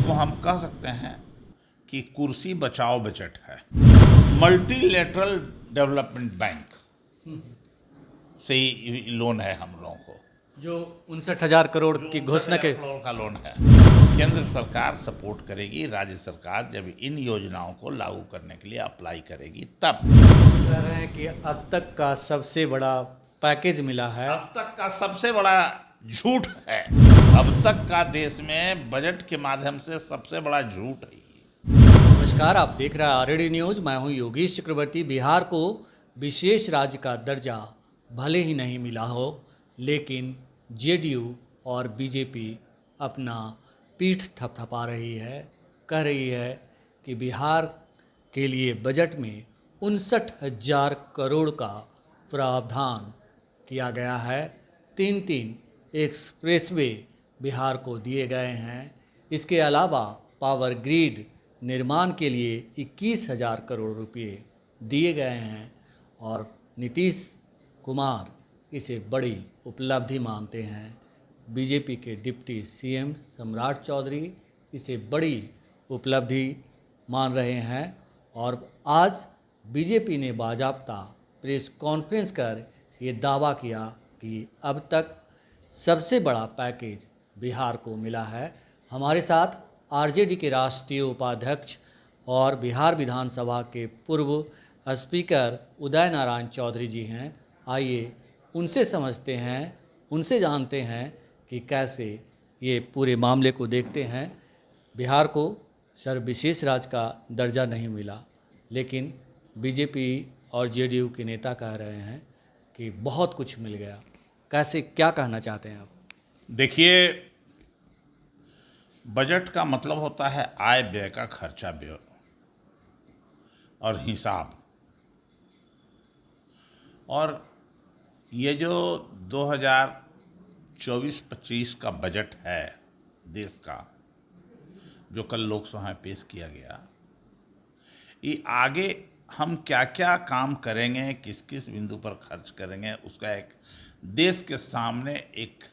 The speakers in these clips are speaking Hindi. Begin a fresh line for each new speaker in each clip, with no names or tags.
इसको हम कह सकते हैं कि कुर्सी बचाओ बजट है। मल्टीलेटरल डेवलपमेंट बैंक से ही लोन है हम लोगों को,
जो 59,000 करोड़ की घोषणा के
करोड़ का लोन है। केंद्र सरकार सपोर्ट करेगी, राज्य सरकार जब इन योजनाओं को लागू करने के लिए अप्लाई करेगी तब।
कह रहे हैं कि अब तक का सबसे बड़ा पैकेज मिला है।
अब तक का सबसे बड़ा झूठ है। अब तक का देश में बजट के माध्यम से सबसे बड़ा झूठ है।
नमस्कार, आप देख रहे हैं आरडी न्यूज। मैं हूं योगेश चक्रवर्ती। बिहार को विशेष राज्य का दर्जा भले ही नहीं मिला हो, लेकिन जेडीयू और बीजेपी अपना पीठ थपथपा रही है। कह रही है कि बिहार के लिए बजट में 59,000 करोड़ का प्रावधान किया गया है। 3 एक्सप्रेसवे बिहार को दिए गए हैं। इसके अलावा पावर ग्रिड निर्माण के लिए 21,000 करोड़ रुपए दिए गए हैं और नीतीश कुमार इसे बड़ी उपलब्धि मानते हैं। बीजेपी के डिप्टी सीएम सम्राट चौधरी इसे बड़ी उपलब्धि मान रहे हैं और आज बीजेपी ने बाजाप्ता प्रेस कॉन्फ्रेंस कर ये दावा किया कि अब तक सबसे बड़ा पैकेज बिहार को मिला है। हमारे साथ आरजेडी के राष्ट्रीय उपाध्यक्ष और बिहार विधानसभा के पूर्व स्पीकर उदय नारायण चौधरी जी हैं। आइए उनसे समझते हैं, उनसे जानते हैं कि कैसे ये पूरे मामले को देखते हैं। बिहार को सर्वविशेष राज्य का दर्जा नहीं मिला, लेकिन बीजेपी और जेडीयू के नेता कह रहे हैं कि बहुत कुछ मिल गया। कैसे, क्या कहना चाहते हैं आप?
देखिए, बजट का मतलब होता है आय व्यय का खर्चा व्यय और हिसाब। और ये जो 2024-25 का बजट है देश का, जो कल लोकसभा में पेश किया गया, ये आगे हम क्या क्या काम करेंगे, किस किस बिंदु पर खर्च करेंगे, उसका एक देश के सामने एक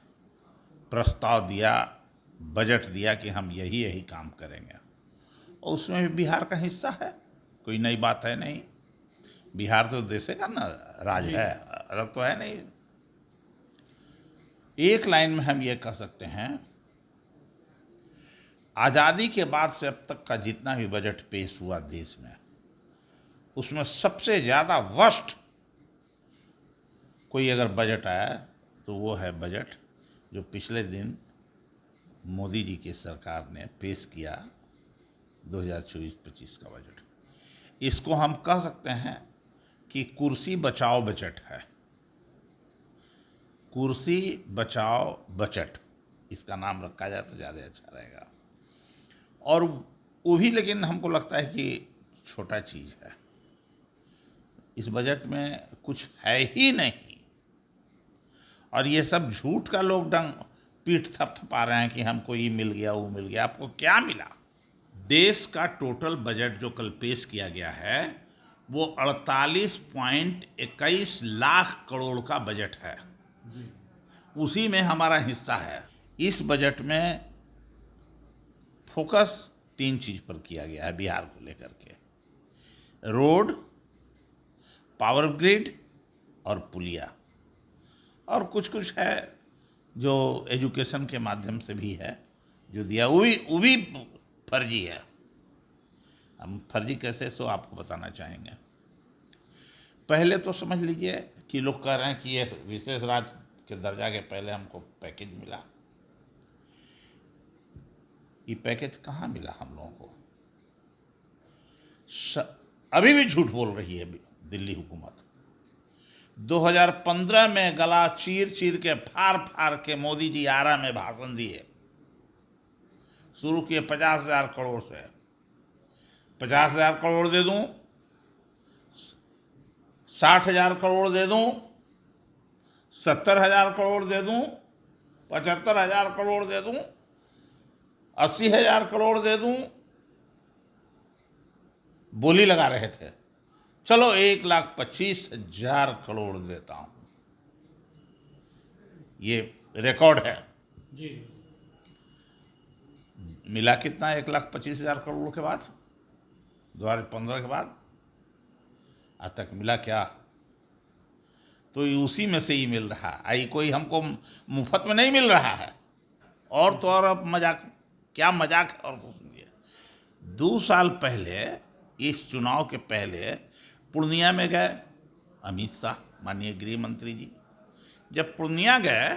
प्रस्ताव दिया, बजट दिया कि हम यही यही काम करेंगे। और उसमें भी बिहार का हिस्सा है, कोई नई बात है नहीं। बिहार तो देश का ना राज्य है, अलग तो है नहीं। एक लाइन में हम ये कह सकते हैं, आज़ादी के बाद से अब तक का जितना भी बजट पेश हुआ देश में, उसमें सबसे ज़्यादा वर्स्ट कोई अगर बजट आया तो वो है बजट जो पिछले दिन मोदी जी की सरकार ने पेश किया, 2024-25 का बजट। इसको हम कह सकते हैं कि कुर्सी बचाओ बजट है। कुर्सी बचाओ बजट, इसका नाम रखा जाए तो ज़्यादा अच्छा रहेगा। और वो भी, लेकिन हमको लगता है कि छोटा चीज़ है। इस बजट में कुछ है ही नहीं, और ये सब झूठ का लोग पीठ थपथपा रहे हैं कि हमको ये मिल गया, वो मिल गया। आपको क्या मिला? देश का टोटल बजट जो कल पेश किया गया है वो 48.21 लाख करोड़ का बजट है। उसी में हमारा हिस्सा है। इस बजट में फोकस 3 चीज पर किया गया है बिहार को लेकर के: रोड, पावर ग्रिड और पुलिया। और कुछ कुछ है जो एजुकेशन के माध्यम से भी है, जो दिया वो भी फर्जी है। हम फर्जी कैसे, सो आपको बताना चाहेंगे। पहले तो समझ लीजिए कि लोग कह रहे हैं कि ये विशेष राज्य के दर्जा के पहले हमको पैकेज मिला। ये पैकेज कहाँ मिला हम लोगों को? अभी भी झूठ बोल रही है दिल्ली हुकूमत। 2015 में गला चीर चीर के, फाड़ फाड़ के मोदी जी आरा में भाषण दिए। शुरू किए 50,000 करोड़ से। 50,000 करोड़ दे दूं, 60,000 करोड़ दे दूं, 70,000 करोड़ दे दूं, 75,000 करोड़ दे दूं, 80,000 करोड़ दे दूं, बोली लगा रहे थे। चलो 1,25,000 करोड़ देता हूं। ये रिकॉर्ड है।
जी।
मिला कितना 1,25,000 करोड़ के बाद 2015 के बाद आज तक मिला क्या? तो ये उसी में से ही मिल रहा है। आई कोई हमको मुफ्त में नहीं मिल रहा है। और तो और अब मजाक, क्या मजाक है। और तो सुनिए, 2 साल पहले, इस चुनाव के पहले पूर्णिया में गए अमित शाह, माननीय गृह मंत्री जी। जब पूर्णिया गए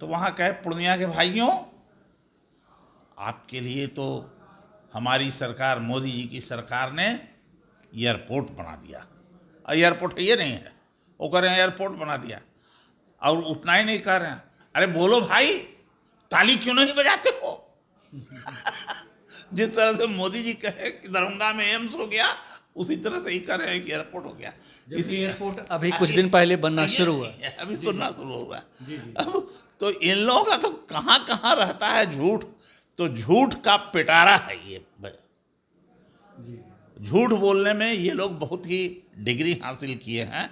तो वहाँ कहे, पूर्णिया के भाइयों, आपके लिए तो हमारी सरकार, मोदी जी की सरकार ने एयरपोर्ट बना दिया। एयरपोर्ट ये नहीं है, वो कह रहे हैं एयरपोर्ट बना दिया। और उतना ही नहीं कह रहे हैं, अरे बोलो भाई, ताली क्यों नहीं बजाते हो? जिस तरह से मोदी जी कहे कि दरभंगा में एम्स हो गया, उसी तरह से ही कह रहे हैं कि एयरपोर्ट हो गया।
इस एयरपोर्ट अभी कुछ दिन पहले बनना शुरू हुआ,
अभी सुनना शुरू हुआ। अब तो इन लोगों का तो कहाँ कहाँ रहता है झूठ। तो झूठ का पिटारा है ये। झूठ बोलने में ये लोग बहुत ही डिग्री हासिल किए हैं।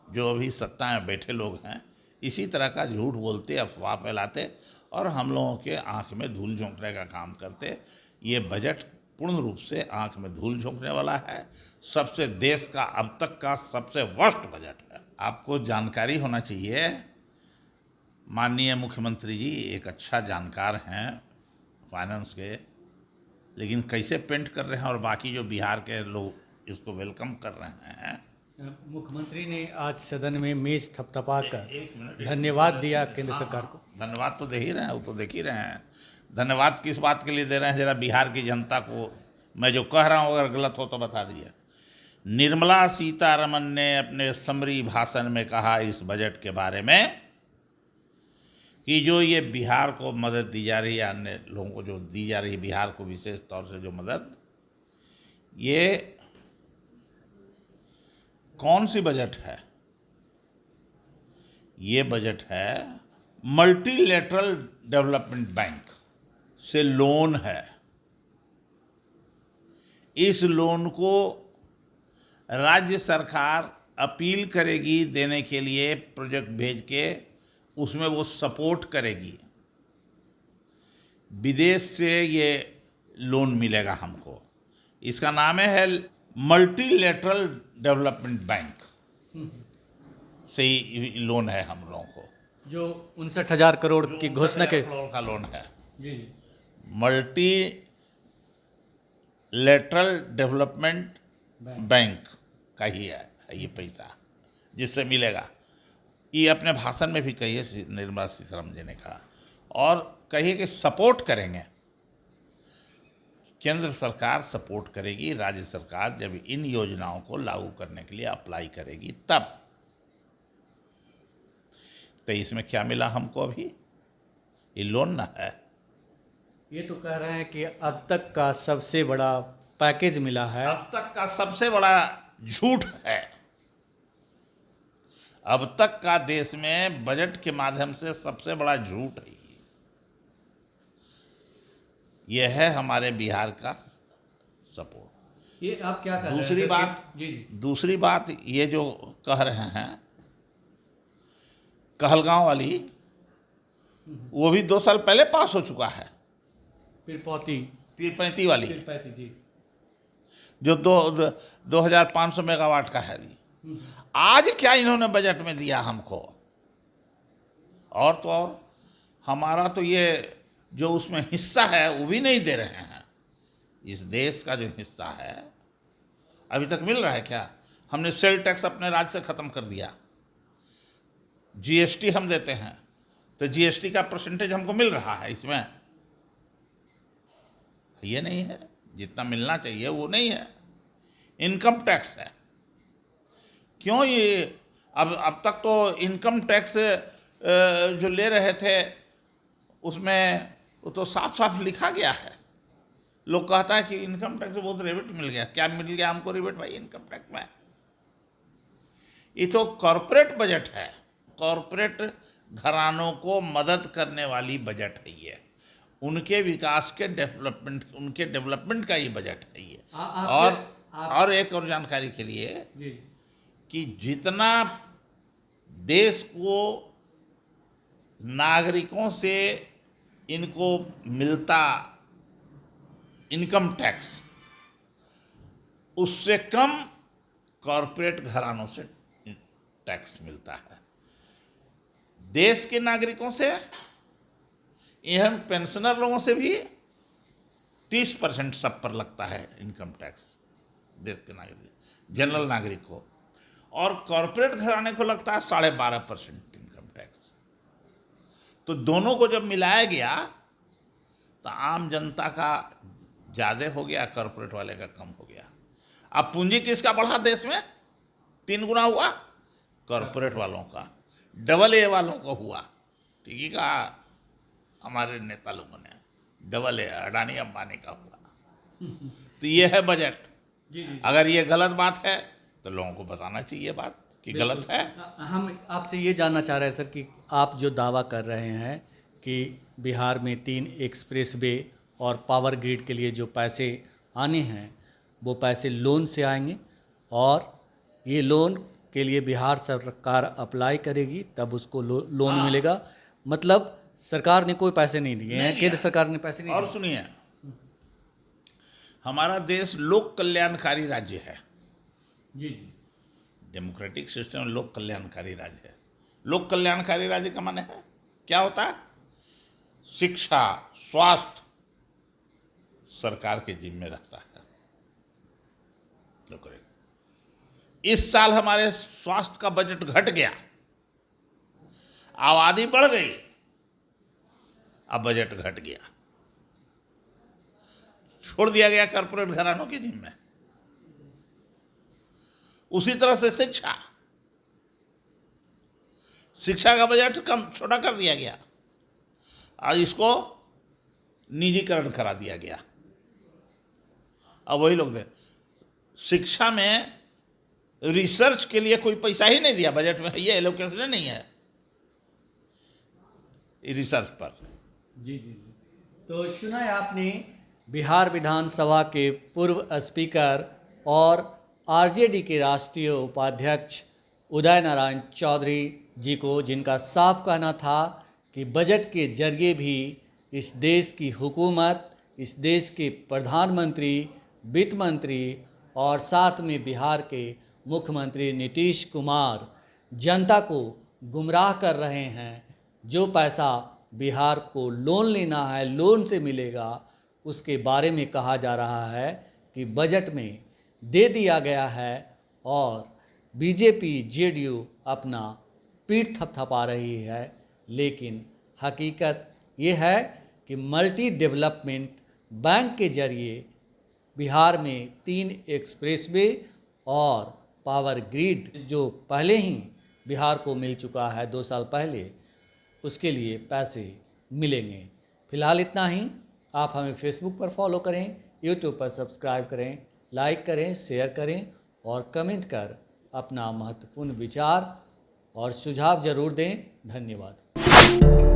जो अभी सत्ता में बैठे लोग हैं, इसी तरह का झूठ बोलते, अफवाह फैलाते और हम लोगों के आंख में धूल झोंकने का काम करते। ये बजट पूर्ण रूप से आंख में धूल झोंकने वाला है। सबसे, देश का अब तक का सबसे वर्स्ट बजट है। आपको जानकारी होना चाहिए, माननीय मुख्यमंत्री जी एक अच्छा जानकार हैं फाइनेंस के, लेकिन कैसे पेंट कर रहे हैं और बाकी जो बिहार के लोग इसको वेलकम कर रहे हैं।
मुख्यमंत्री ने आज सदन में मेज थपथपा
एक
कर
मिनट,
धन्यवाद दिया केंद्र सरकार को।
धन्यवाद तो दे ही रहे हैं, वो तो देख ही रहे हैं। धन्यवाद किस बात के लिए दे रहे हैं, जरा बिहार की जनता को मैं जो कह रहा हूँ अगर गलत हो तो बता दिए। निर्मला सीतारमन ने अपने समरी भाषण में कहा इस बजट के बारे में कि जो ये बिहार को मदद दी जा रही है, अन्य लोगों को जो दी जा रही है, बिहार को विशेष तौर से जो मदद, ये कौन सी बजट है? ये बजट है मल्टीलेटरल डेवलपमेंट बैंक से लोन है। इस लोन को राज्य सरकार अपील करेगी देने के लिए, प्रोजेक्ट भेज के उसमें वो सपोर्ट करेगी। विदेश से ये लोन मिलेगा हमको। इसका नाम है मल्टीलेटरल डेवलपमेंट बैंक से ही लोन है हम लोगों को,
जो 59,000 करोड़ की घोषणा के
करोड़ का लोन है।
जी
मल्टी लेटरल डेवलपमेंट बैंक का ही है ये पैसा जिससे मिलेगा। ये अपने भाषण में भी कहिए, निर्मला सीतारमन जी ने कहा, और कहिए कि सपोर्ट करेंगे, केंद्र सरकार सपोर्ट करेगी, राज्य सरकार जब इन योजनाओं को लागू करने के लिए अप्लाई करेगी तब। तो इसमें क्या मिला हमको अभी? ये लोन ना है।
ये तो कह रहे हैं कि अब तक का सबसे बड़ा पैकेज मिला है।
अब तक का सबसे बड़ा झूठ है। अब तक का देश में बजट के माध्यम से सबसे बड़ा झूठ है। ये है हमारे बिहार का सपोर्ट।
ये आप क्या कह रहे हैं?
दूसरी बात,
जी जी,
दूसरी बात ये जो कह रहे हैं कहलगांव वाली, वो भी 2 साल पहले पास हो चुका है। पीरपैंती वाली
जी,
जो 2,500 मेगावाट का है। आज क्या इन्होंने बजट में दिया हमको? और तो और हमारा तो ये जो उसमें हिस्सा है वो भी नहीं दे रहे हैं। इस देश का जो हिस्सा है अभी तक मिल रहा है क्या? हमने सेल टैक्स अपने राज्य से ख़त्म कर दिया। जीएसटी हम देते हैं, तो जीएसटी का परसेंटेज हमको मिल रहा है इसमें? ये नहीं है, जितना मिलना चाहिए वो नहीं है। इनकम टैक्स है। क्यों ये अब तक तो इनकम टैक्स जो ले रहे थे उसमें वो तो साफ साफ लिखा गया है। लोग कहता है कि इनकम टैक्स से बहुत रिबेट मिल गया। क्या मिल गया हमको रिबेट भाई इनकम टैक्स में? ये तो कॉरपोरेट बजट है, कॉरपोरेट घरानों को मदद करने वाली बजट है ये। उनके विकास के डेवलपमेंट, उनके डेवलपमेंट का ये बजट है ये। और एक और जानकारी के लिए
जी,
कि जितना देश को नागरिकों से इनको मिलता इनकम टैक्स उससे कम कॉरपोरेट घरानों से टैक्स मिलता है। देश के नागरिकों से, एवं पेंशनर लोगों से भी 30% सब पर लगता है इनकम टैक्स, देश के नागरिक, जनरल नागरिक को, और कॉरपोरेट घराने को लगता है 12.5% इनकम टैक्स। तो दोनों को जब मिलाया गया तो आम जनता का ज़्यादा हो गया, कॉरपोरेट वाले का कम हो गया। अब पूंजी किसका बढ़ा देश में? 3 गुना हुआ कॉरपोरेट वालों का, डबल ए वालों को हुआ। ठीक ही कहा हमारे नेता लोगों ने, डबल ए अडानी अंबानी का हुआ। तो ये है बजट। अगर ये गलत बात है तो लोगों को बताना चाहिए बात कि गलत है।
हम आपसे ये जानना चाह रहे हैं सर कि आप जो दावा कर रहे हैं कि बिहार में 3 एक्सप्रेस वे और पावर ग्रिड के लिए जो पैसे आने हैं वो पैसे लोन से आएंगे, और ये लोन के लिए बिहार सरकार अप्लाई करेगी तब उसको लोन मिलेगा। मतलब सरकार ने कोई पैसे नहीं दिए हैं, केंद्र सरकार ने पैसे नहीं
और
दिए।
सुनिए, हमारा देश लोक कल्याणकारी राज्य है।
जी
डेमोक्रेटिक सिस्टम लोक कल्याणकारी राज्य है। लोक कल्याणकारी राज्य का माने है क्या होता है? शिक्षा, स्वास्थ्य सरकार के जिम्मे रहता है। इस साल हमारे स्वास्थ्य का बजट घट गया, आबादी बढ़ गई, अब बजट घट गया, छोड़ दिया गया कॉर्पोरेट घरानों के जिम्मे। उसी तरह से शिक्षा का बजट कम छोटा कर दिया गया, आज इसको निजीकरण करा दिया गया। अब वही लोग दे, शिक्षा में रिसर्च के लिए कोई पैसा ही नहीं दिया बजट में, ये एलोकेशन नहीं है रिसर्च पर।
जी। तो सुना है आपने बिहार विधानसभा के पूर्व स्पीकर और आरजेडी के राष्ट्रीय उपाध्यक्ष उदय नारायण चौधरी जी को, जिनका साफ कहना था कि बजट के जरिए भी इस देश की हुकूमत, इस देश के प्रधानमंत्री, वित्त मंत्री और साथ में बिहार के मुख्यमंत्री नीतीश कुमार जनता को गुमराह कर रहे हैं। जो पैसा बिहार को लोन लेना है, लोन से मिलेगा, उसके बारे में कहा जा रहा है कि बजट में दे दिया गया है, और बीजेपी जेडीयू अपना पीठ थपथपा रही है। लेकिन हकीकत ये है कि मल्टी डेवलपमेंट बैंक के जरिए बिहार में 3 एक्सप्रेसवे और पावर ग्रिड जो पहले ही बिहार को मिल चुका है 2 साल पहले, उसके लिए पैसे मिलेंगे। फिलहाल इतना ही। आप हमें फेसबुक पर फॉलो करें, यूट्यूब पर सब्सक्राइब करें, लाइक करें, शेयर करें और कमेंट कर अपना महत्वपूर्ण विचार और सुझाव जरूर दें। धन्यवाद।